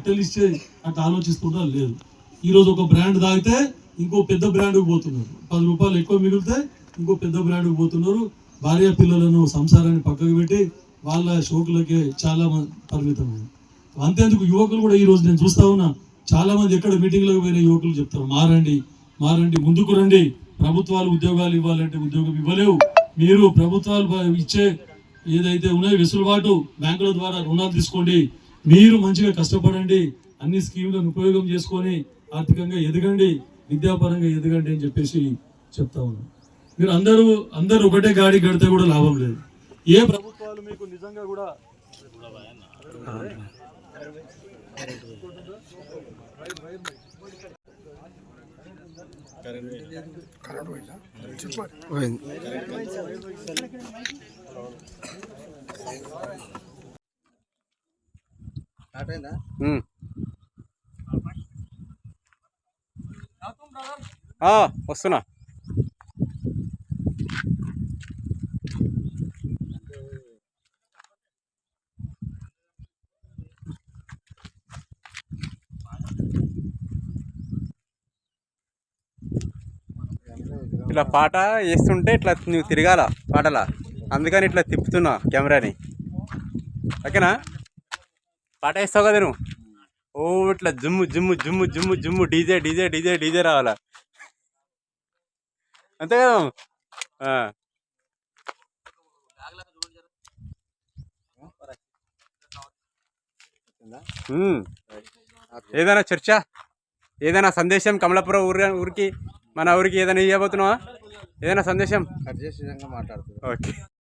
కట్టెలు ఇచ్చే అట్లా ఆలోచిస్తుందా లేదు. ఈరోజు ఒక బ్రాండ్ తాగితే ఇంకో పెద్ద బ్రాండ్కి పోతున్నారు, 10 రూపాయలు ఎక్కువ మిగిలితే ఇంకో పెద్ద బ్రాండ్కి పోతున్నారు. భార్య పిల్లలను సంసారాన్ని పక్కకు పెట్టి వాళ్ళ షోకులకే చాలా పరిమితమైంది. అంతేందుకు యువకులు కూడా ఈరోజు నేను చూస్తా ఉన్నా, చాలా మంది ఎక్కడ మీటింగ్లకు పోయిన యువకులు చెప్తారు, మారండి మారండి, ముందుకు రండి, ప్రభుత్వాలు ఉద్యోగాలు ఇవ్వాలంటే ఉద్యోగం ఇవ్వలేవు, మీరు ప్రభుత్వాలు ఇచ్చే ఏదైతే ఉన్నాయో వెసులుబాటు బ్యాంకుల ద్వారా రుణాలు తీసుకోండి, మీరు మంచిగా కష్టపడండి, అన్ని స్కీములను ఉపయోగం చేసుకొని ఆర్థికంగా ఎదగండి, విద్యాపరంగా ఎదగండి అని చెప్పేసి చెప్తా ఉన్నాం. మీరు అందరూ ఒకటే గాడి గడితే కూడా లాభం లేదు. ఏ ప్రభుత్వాలు మీకు నిజంగా కూడా వస్తున్నా. ఇలా పాట వేస్తుంటే ఇట్లా నువ్వు తిరగాల పాటలా, అందుకని ఇట్లా తిప్పుతున్నా కెమెరాని. ఓకేనా? పాట వేస్తావు కదా నువ్వు, ఓ ఇట్లా జుమ్ము జుమ్ము జుమ్ము జుమ్ము జుమ్ము డీజే డీజే డీజే డీజే రావాలా, అంతే కదా? ఏదైనా చర్చ, ఏదైనా సందేశం కమలాపురం ఊరికి మన ఊరికి ఏదైనా ఇవ్వబోతున్నావా? ఏదైనా సందేశం? ఓకే.